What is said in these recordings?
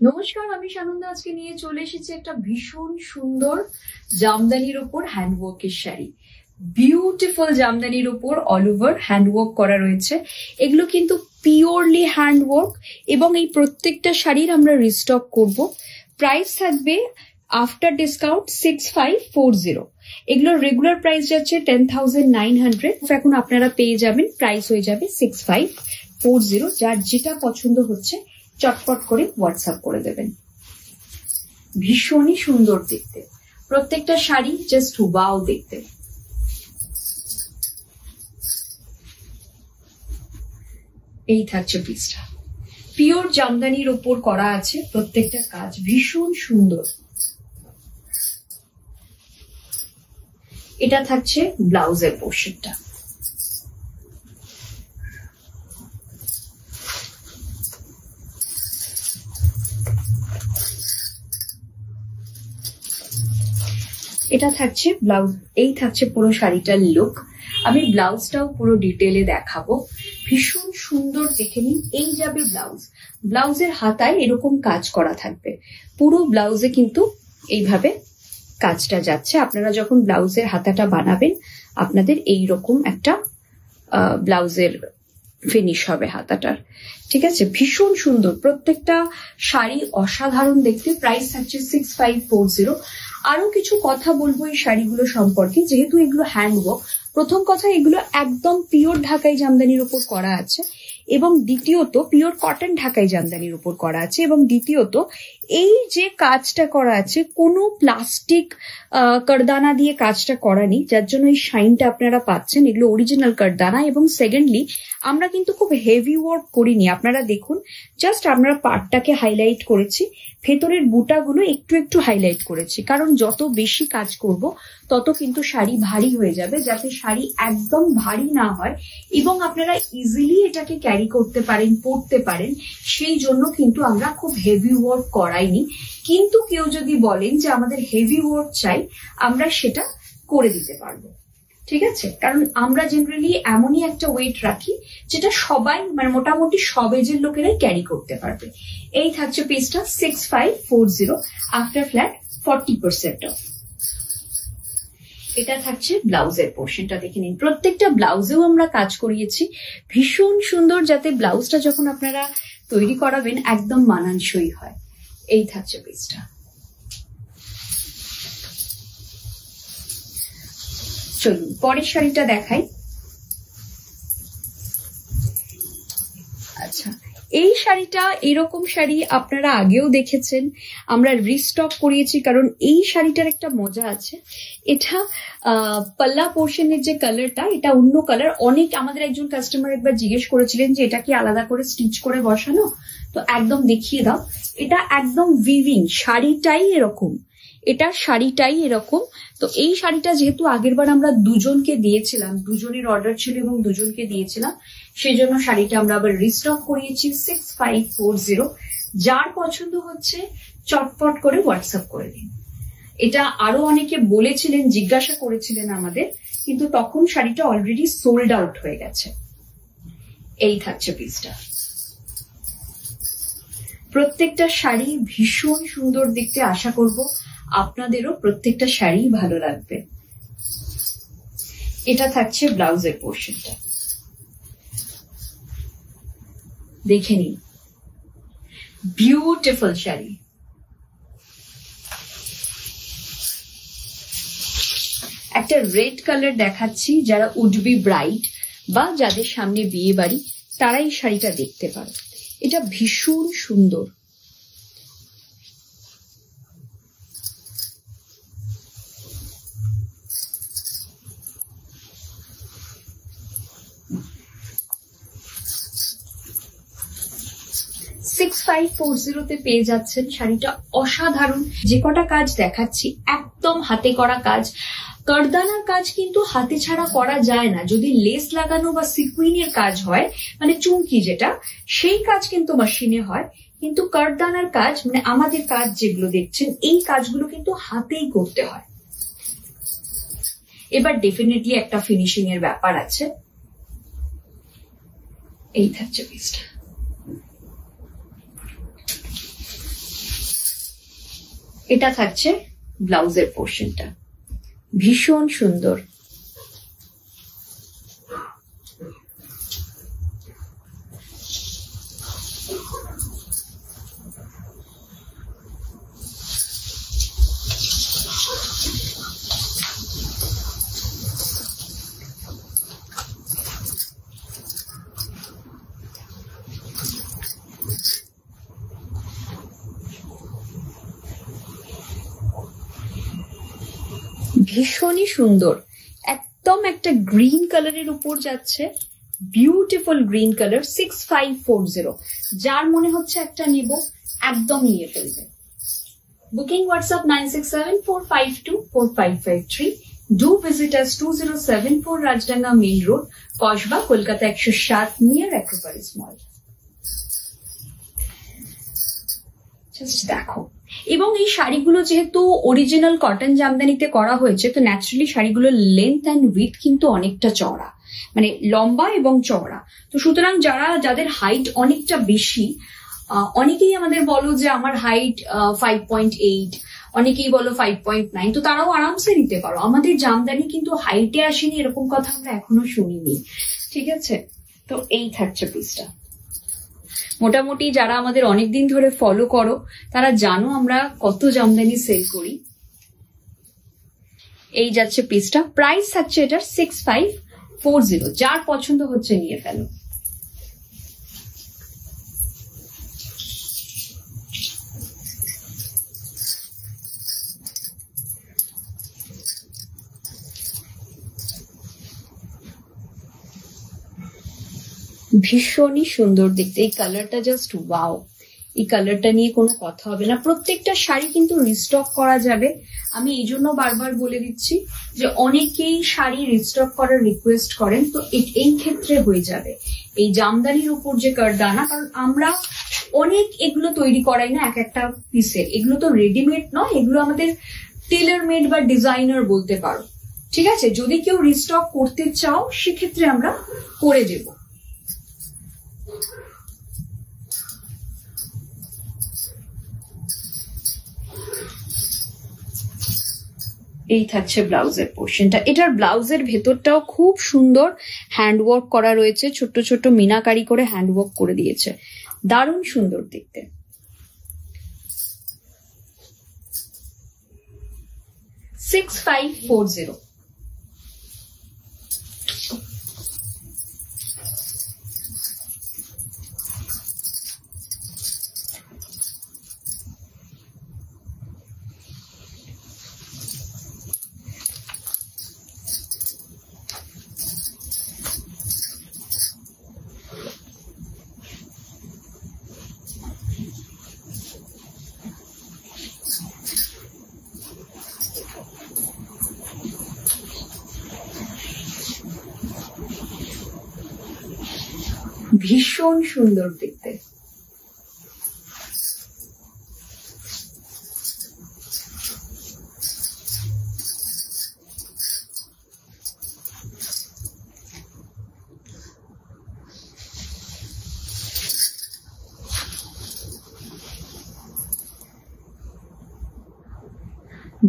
নমস্কার, আমি সানন্দা। আজকে নিয়ে চলে এসেছি একটা ভীষণ সুন্দর জামদানির উপর হ্যান্ডওয়ার্কের শাড়ি। বিউটিফুল জামদানির উপর অল ওভার হ্যান্ডওয়ার্ক করা রয়েছে। এগুলো কিন্তু পিওরলি হ্যান্ডওয়ার্ক এবং এই প্রত্যেকটা শাড়ির আমরা রিস্টক করব। প্রাইস থাকবে আফটার ডিসকাউন্ট 6540। এগুলোর রেগুলার প্রাইস যাচ্ছে 10,900। এখন আপনারা পেয়ে যাবেন, প্রাইস হয়ে যাবে 6540। যার যেটা পছন্দ হচ্ছে চটপট করে হোয়াটসঅ্যাপ করে দেবেন। ভীষণই সুন্দর দেখতে, প্রত্যেকটা শাড়ি জাস্ট ওয়াও দেখতে। এই থাকছে পিসটা, পিওর জামদানির ওপর করা আছে, প্রত্যেকটা কাজ ভীষণ সুন্দর। এটা থাকছে ব্লাউজের পোর্শনটা। এটা থাকছে ব্লাউজ। এই থাকছে পুরো শাড়িটার লুক। আমি ব্লাউজটাও পুরো ডিটেলে দেখাবো। ভীষণ সুন্দর, দেখে নিন। এই যাবে ব্লাউজ, ব্লাউজের হাতায় এরকম কাজ করা থাকবে। পুরো ব্লাউজে কিন্তু এইভাবে কাজটা যাচ্ছে। আপনারা যখন ব্লাউজের হাতাটা বানাবেন আপনাদের এইরকম একটা ব্লাউজের ফিনিশ হবে হাতাটার। ঠিক আছে, ভীষণ সুন্দর প্রত্যেকটা শাড়ি, অসাধারণ দেখতে। প্রাইস থাকছে 6540। আরো কিছু কথা বলবো এই শাড়িগুলো সম্পর্কে, যেহেতু এগুলো হ্যান্ডওয়ার্ক। প্রথম কথা, এগুলো একদম পিওর ঢাকাই জামদানির উপর করা আছে, এবং দ্বিতীয়ত পিওর কটন ঢাকাই জামদানির উপর করা আছে, এবং দ্বিতীয়ত এই যে কাজটা করা আছে কোনো প্লাস্টিক কারদানা দিয়ে কাজটা করা নেই, যার জন্য এই শাইনটা আপনারা পাচ্ছেন। এগুলো অরিজিনাল কারদানা। এবং সেকেন্ডলি, আমরা কিন্তু খুব হেভি ওয়ার্ক করিনি। আপনারা দেখুন, জাস্ট আমরা পার্টটাকে হাইলাইট করেছি, ভেতরের বুটাগুলো একটু একটু হাইলাইট করেছি, কারণ যত বেশি কাজ করব তত কিন্তু শাড়ি ভারী হয়ে যাবে। যাতে শাড়ি একদম ভারী না হয় এবং আপনারা ইজিলি এটাকে ক্যারি করতে পারেন, পরতে পারেন, সেই জন্য কিন্তু আমরা খুব হেভি ওয়ার্ক করাইনি। কিন্তু কেউ যদি বলেন যে আমাদের হেভি ওয়ার্ক চাই, আমরা সেটা করে দিতে পারবো। ঠিক আছে, কারণ আমরা জেনারেলি এমনই একটা ওয়েট রাখি যেটা সবাই, মানে মোটামুটি সব এজের লোকেরাই ক্যারি করতে পারবে। এই থাকছে পিসটা 6540 আফটার ফ্ল্যাট 40% অফ। এটা থাকছে ব্লাউজের পোর্শনটা, দেখে নিন। প্রত্যেকটা ব্লাউজেও আমরা কাজ করিয়েছি ভীষণ সুন্দর, যাতে ব্লাউজটা যখন আপনারা তৈরি করাবেন একদম মানানসই হয়। এই থাকছে পিসটা। চলুন পরের শাড়িটা দেখাই। আচ্ছা, এই শাড়িটা, এরকম শাড়ি আপনারা আগেও দেখেছেন, আমরা রিস্টক করিয়েছি, কারণ এই শাড়িটার একটা মজা আছে। এটা পাল্লা পোর্শনের যে কালারটা, এটা অন্য কালার। অনেক, আমাদের একজন কাস্টমার একবার জিজ্ঞেস করেছিলেন যে এটা কি আলাদা করে স্টিচ করে বসানো, তো একদম দেখিয়ে দাও। এটা একদম উইভিং, শাড়িটাই এরকম, এটা শাড়িটাই এরকম। তো এই শাড়িটা যেহেতু আগেরবার আমরা দুজনকে দিয়েছিলাম, দুজনের অর্ডার ছিল এবং দুজনকে দিয়েছিলাম, সেই জন্য শাড়িটা আমরা আবার রিস্টক করিয়েছি 6540। যার পছন্দ হচ্ছে চটপট করে হোয়াটসঅ্যাপ করে দিন। এটা আরো অনেকে বলেছিলেন, জিজ্ঞাসা করেছিলেন আমাদের, কিন্তু তখন শাড়িটা অলরেডি সোল্ড আউট হয়ে গেছে। এই থাকছে পিসটা। প্রত্যেকটা শাড়ি ভীষণ সুন্দর দেখতে। আশা করব আপনাদেরও প্রত্যেকটা শাড়ি ভালো লাগবে। এটা থাকছে ব্লাউজের পোর্শনটা, দেখে নিন। বিউটিফুল শাড়ি। একটা রেড কালার দেখাচ্ছি, যারা উড বি ব্রাইড বা যাদের সামনে বিয়ে বাড়ি তারা এই শাড়িটা দেখতে পারে। এটা ভীষণ সুন্দর। তে পেয়ে যাচ্ছেন শাড়িটা, অসাধারণ। যে কটা কাজ দেখাচ্ছি একদম হাতে করা কাজ। কারদানার কাজ কিন্তু হাতে ছাড়া করা যায় না। যদি লেস লাগানো বা সিকুইনের কাজ হয়, মানে চুমকি যেটা, সেই কাজ কিন্তু মেশিনে হয়। কিন্তু কারদানার কাজ, মানে আমাদের কাজ যেগুলো দেখছেন, এই কাজগুলো কিন্তু হাতেই করতে হয়। এবার ডেফিনেটলি একটা ফিনিশিং এর ব্যাপার আছে। এই থাকছে পিসটা। এটা থাকছে ব্লাউজের পোর্শনটা, ভীষণ সুন্দর। ভীষণই সুন্দর, একদম একটা গ্রিন কালারের উপর যাচ্ছে, বিউটিফুল গ্রিন কালার, 6540। যার মনে হচ্ছে একটা নেব একদম নিয়ে ফেলবে। Booking WhatsApp 9674524553। Do visit us 2074 Rajdanga main road, Kasba, Kolkata 107, near Acropolis mall. Just দেখো। এবং এই শাড়িগুলো যেহেতু অরিজিনাল কটন জামদানিতে করা হয়েছে, তো ন্যাচারালি শাড়িগুলোর লেন্থ অ্যান্ড উইথ কিন্তু অনেকটা চওড়া, মানে লম্বা এবং চওড়া। তো সুতরাং যাদের হাইট অনেকটা বেশি, অনেকেই আমাদের বলো যে আমার হাইট 5.8, অনেকেই বলো 5.9, তো তারাও আরামসে নিতে পারো। আমাদের জামদানি কিন্তু হাইটে আসেনি এরকম কথা আমরা এখনো শুনিনি, ঠিক আছে? তো এই থাকছে পিসটা। মোটামুটি যারা আমাদের অনেকদিন ধরে ফলো করো তারা জানো আমরা কত জামদানি সেল করি। এই যাচ্ছে পিসটা, প্রাইস থাকছে এটার 6540। যার পছন্দ হচ্ছে নিয়ে ফেলো। ভীষণই সুন্দর দেখতে, এই কালারটা জাস্ট ওয়াও। এই কালারটা নিয়ে কোনো কথা হবে না। প্রত্যেকটা শাড়ি কিন্তু রিস্টক করা যাবে। আমি এই জন্য বারবার বলে দিচ্ছি যে অনেকেই শাড়ি রিস্টক করার রিকোয়েস্ট করেন, তো এই ক্ষেত্রে হয়ে যাবে। এই জামদানির উপর যে কারদানা, কারণ আমরা অনেক এগুলো তৈরি করাই না এক একটা পিসের, এগুলো তো রেডিমেড নয়, এগুলো আমাদের টেলার মেড বা ডিজাইনার বলতে পারো, ঠিক আছে? যদি কেউ রিস্টক করতে চাও সেক্ষেত্রে আমরা করে দেব। এই থাকছে ব্লাউজের পোর্শনটা। এটার ব্লাউজের ভেতরটাও খুব সুন্দর হ্যান্ডওয়ার্ক করা রয়েছে, ছোট্ট ছোট্ট মিনাকারি করে হ্যান্ডওয়ার্ক করে দিয়েছে, দারুণ সুন্দর দেখতে। 6540। ভীষণ সুন্দর দেখতে।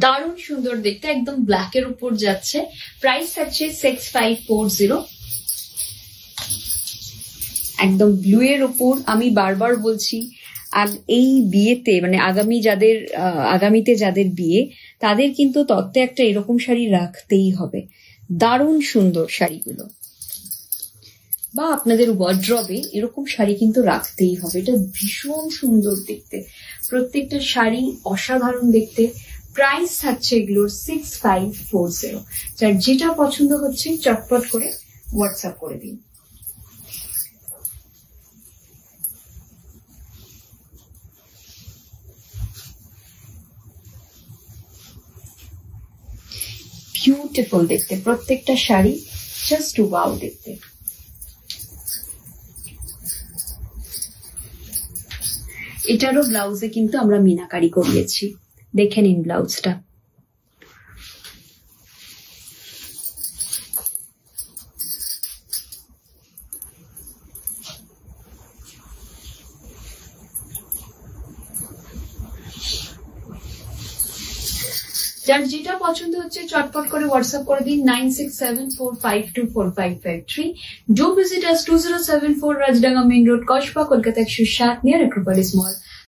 দারুণ সুন্দর দেখতে, একদম ব্ল্যাকের উপর যাচ্ছে। প্রাইস থাকছে 6540। একদম ব্লু এর উপর। আমি বারবার বলছি, এই বিয়েতে মানে আগামীতে যাদের বিয়ে তাদের কিন্তু তত্ত্বে একটা এরকম শাড়ি রাখতেই হবে। দারুণ সুন্দর শাড়িগুলো, বা আপনাদের ওয়ার্ড্রবে এরকম শাড়ি কিন্তু রাখতেই হবে। এটা ভীষণ সুন্দর দেখতে, প্রত্যেকটা শাড়ি অসাধারণ দেখতে। প্রাইস থাকছে এগুলোর 6540। যার যেটা পছন্দ হচ্ছে চটপট করে হোয়াটসঅ্যাপ করে দিন। বিউটিফুল দেখতে প্রত্যেকটা শাড়ি, জাস্ট ওয়াও দেখতে। এটারও ব্লাউজে কিন্তু আমরা মিনাকারি করিয়েছি, দেখে নিন ব্লাউজটা। যার যেটা পছন্দ হচ্ছে চটপট করে হোয়াটসঅ্যাপ করে দিন 9674524553. Do visit us 2074 Rajdanga Main Road, Koshpa, Kolkata 107 near Acropolis Mall.